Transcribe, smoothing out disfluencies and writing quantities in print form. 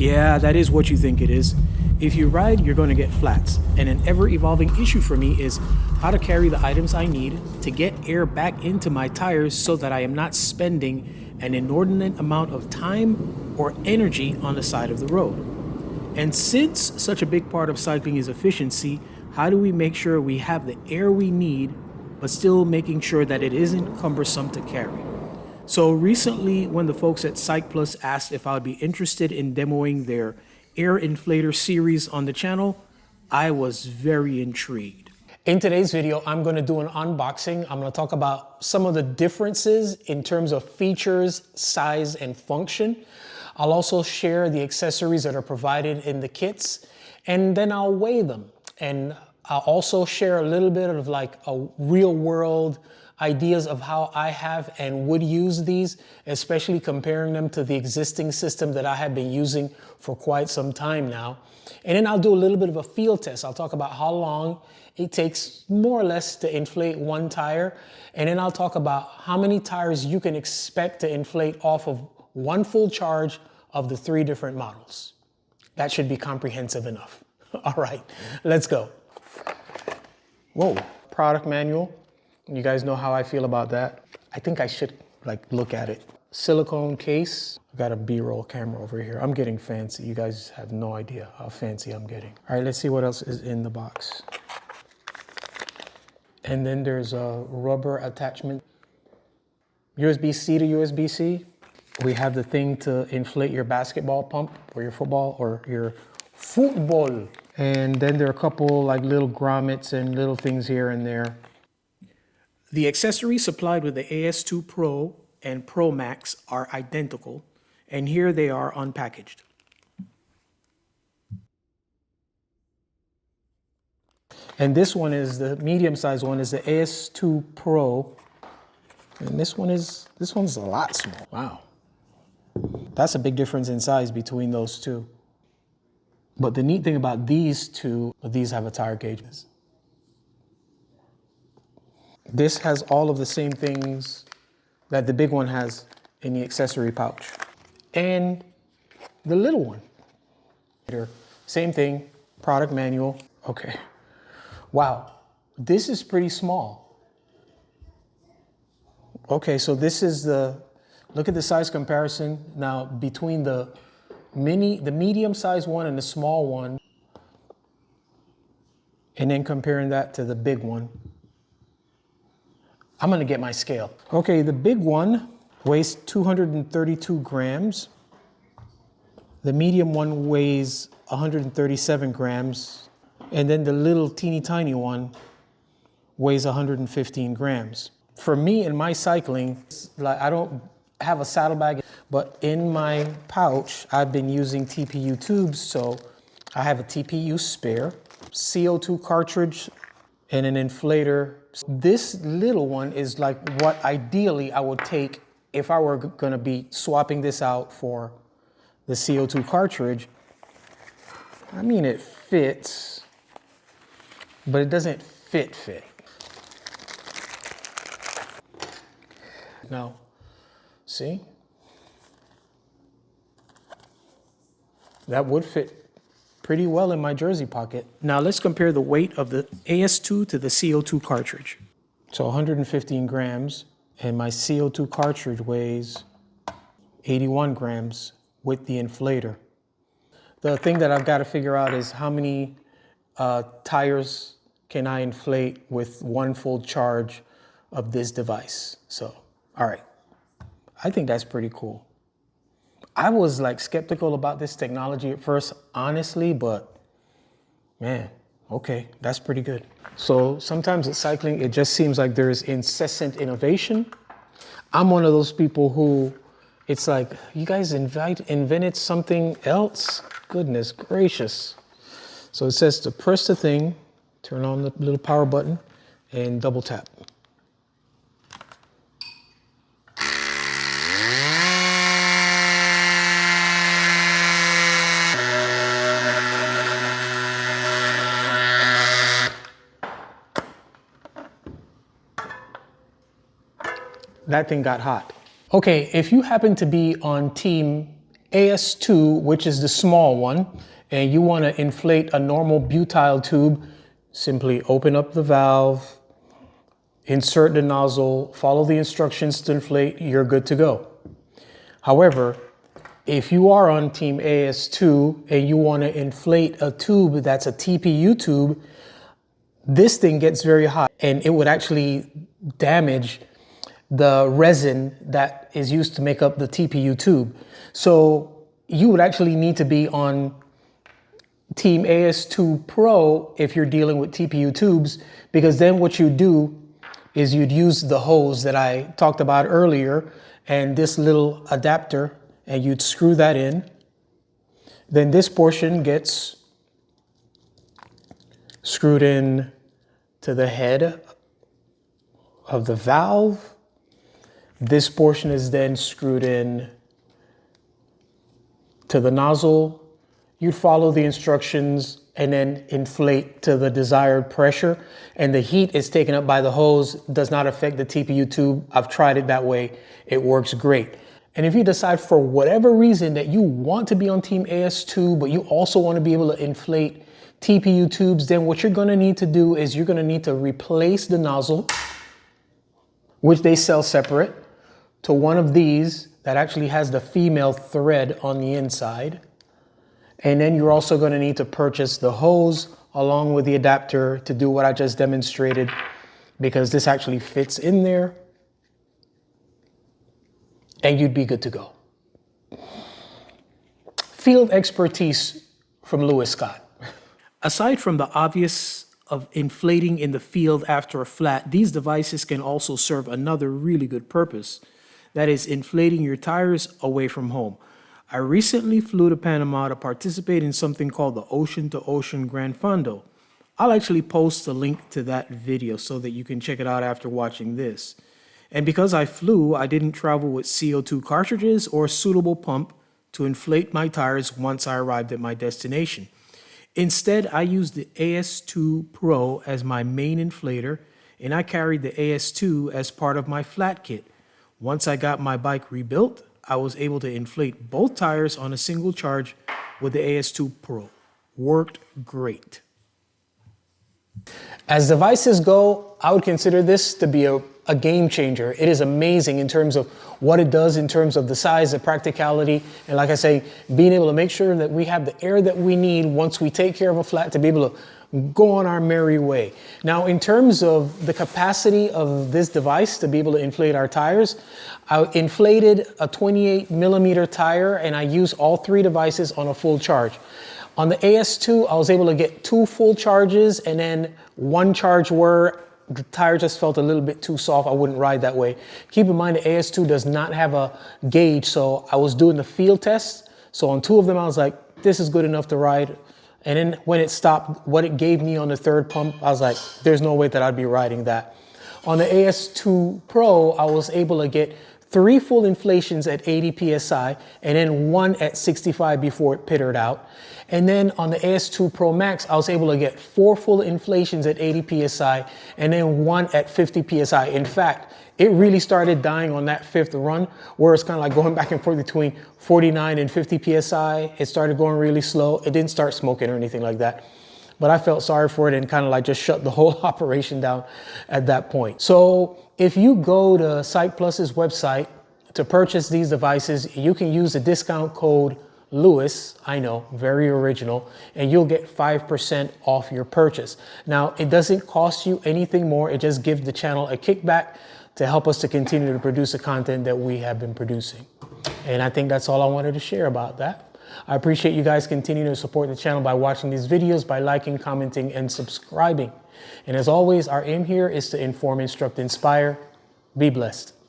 Yeah, that is what you think it is. If you ride, you're going to get flats. And an ever-evolving issue for me is how to carry the items I need to get air back into my tires so that I am not spending an inordinate amount of time or energy on the side of the road. And since such a big part of cycling is efficiency, how do we make sure we have the air we need, but still making sure that it isn't cumbersome to carry? So recently, when the folks at Cycplus asked if I would be interested in demoing their air inflator series on the channel, I was very intrigued. In today's video, I'm going to do an unboxing. I'm going to talk about some of the differences in terms of features, size, and function. I'll also share the accessories that are provided in the kits, and then I'll weigh them. And I'll also share a little bit of like a real world ideas of how I have and would use these, especially comparing them to the existing system that I have been using for quite some time now. And then I'll do a little bit of a field test. I'll talk about how long it takes more or less to inflate one tire. And then I'll talk about how many tires you can expect to inflate off of one full charge of the 3 different models. That should be comprehensive enough. All right, let's go. Whoa, product manual. You guys know how I feel about that. I think I should look at it. Silicone case. I've got a B-roll camera over here. I'm getting fancy. You guys have no idea how fancy I'm getting. All right, let's see what else is in the box. And then there's a rubber attachment. USB-C to USB-C. We have the thing to inflate your basketball pump or your football or your football. And then there are a couple like little grommets and little things here and there. The accessories supplied with the AS2 Pro and Pro Max are identical, and here they are unpackaged. And this one is the medium-sized one, is the AS2 Pro, and this one's a lot small. Wow, that's a big difference in size between those two. But the neat thing about these two, these have a tire gauges. This has all of the same things that the big one has in the accessory pouch. And the little one. Same thing, product manual. Okay. Wow, this is pretty small. Okay, so this is look at the size comparison now between the medium-sized one and the small one. And then comparing that to the big one. I'm gonna get my scale. Okay, the big one weighs 232 grams. The medium one weighs 137 grams. And then the little teeny tiny one weighs 115 grams. For me in my cycling, I don't have a saddlebag, but in my pouch, I've been using TPU tubes. So I have a TPU spare, CO2 cartridge, and an inflator. This little one is like what ideally I would take if I were gonna be swapping this out for the CO2 cartridge. I mean, it fits, but it doesn't fit. Now, see? That would fit pretty well in my jersey pocket. Now let's compare the weight of the AS2 to the CO2 cartridge. So 115 grams, and my CO2 cartridge weighs 81 grams with the inflator. The thing that I've got to figure out is how many tires can I inflate with one full charge of this device. So, all right, I think that's pretty cool. I was like skeptical about this technology at first, honestly, but man, okay, that's pretty good. So sometimes at cycling, it just seems like there's incessant innovation. I'm one of those people who, it's like, you guys invented something else? Goodness gracious. So it says to press the thing, turn on the little power button, and double tap. That thing got hot. Okay, if you happen to be on team AS2, which is the small one, and you want to inflate a normal butyl tube, simply open up the valve, insert the nozzle, follow the instructions to inflate, you're good to go. However, if you are on team AS2 and you want to inflate a tube that's a TPU tube, this thing gets very hot and it would actually damage the resin that is used to make up the TPU tube. So you would actually need to be on team AS2 Pro if you're dealing with TPU tubes, because then what you do is you'd use the hose that I talked about earlier and this little adapter, and you'd screw that in. Then this portion gets screwed in to the head of the valve. This portion is then screwed in to the nozzle. You follow the instructions and then inflate to the desired pressure. And the heat is taken up by the hose, does not affect the TPU tube. I've tried it that way. It works great. And if you decide for whatever reason that you want to be on team AS2, but you also want to be able to inflate TPU tubes, then what you're going to need to do is you're going to need to replace the nozzle, which they sell separate, to one of these that actually has the female thread on the inside. And then you're also going to need to purchase the hose along with the adapter to do what I just demonstrated, because this actually fits in there and you'd be good to go. Field expertise from Lewis Scott. Aside from the obvious of inflating in the field after a flat, these devices can also serve another really good purpose. That is inflating your tires away from home. I recently flew to Panama to participate in something called the Ocean to Ocean Gran Fondo. I'll actually post a link to that video so that you can check it out after watching this. And because I flew, I didn't travel with CO2 cartridges or a suitable pump to inflate my tires once I arrived at my destination. Instead, I used the AS2 Pro as my main inflator, and I carried the AS2 as part of my flat kit. Once I got my bike rebuilt, I was able to inflate both tires on a single charge with the AS2 Pro. Worked great. As devices go, I would consider this to be a game changer. It is amazing in terms of what it does, in terms of the size, the practicality, and like I say, being able to make sure that we have the air that we need once we take care of a flat to be able to go on our merry way. Now, in terms of the capacity of this device to be able to inflate our tires, I inflated a 28 millimeter tire and I used all three devices on a full charge. On the AS2, I was able to get 2 full charges and then 1 charge where the tire just felt a little bit too soft. I wouldn't ride that way. Keep in mind the AS2 does not have a gauge, so I was doing the field tests. So on 2 of them, I was like, this is good enough to ride. And then when it stopped, what it gave me on the 3rd pump, I was like, there's no way that I'd be riding that. On the AS2 Pro, I was able to get 3 full inflations at 80 PSI and then 1 at 65 before it pittered out. And then on the AS2 Pro Max, I was able to get 4 full inflations at 80 PSI and then 1 at 50 PSI. In fact, it really started dying on that 5th run, where it's kind of like going back and forth between 49 and 50 PSI. It started going really slow. It didn't start smoking or anything like that. But I felt sorry for it and kind of like just shut the whole operation down at that point. So if you go to Cycplus's website to purchase these devices, you can use the discount code Lewis, I know, very original, and you'll get 5% off your purchase. Now, it doesn't cost you anything more. It just gives the channel a kickback to help us to continue to produce the content that we have been producing. And I think that's all I wanted to share about that. I appreciate you guys continuing to support the channel by watching these videos, by liking, commenting, and subscribing. And as always, our aim here is to inform, instruct, inspire. Be blessed.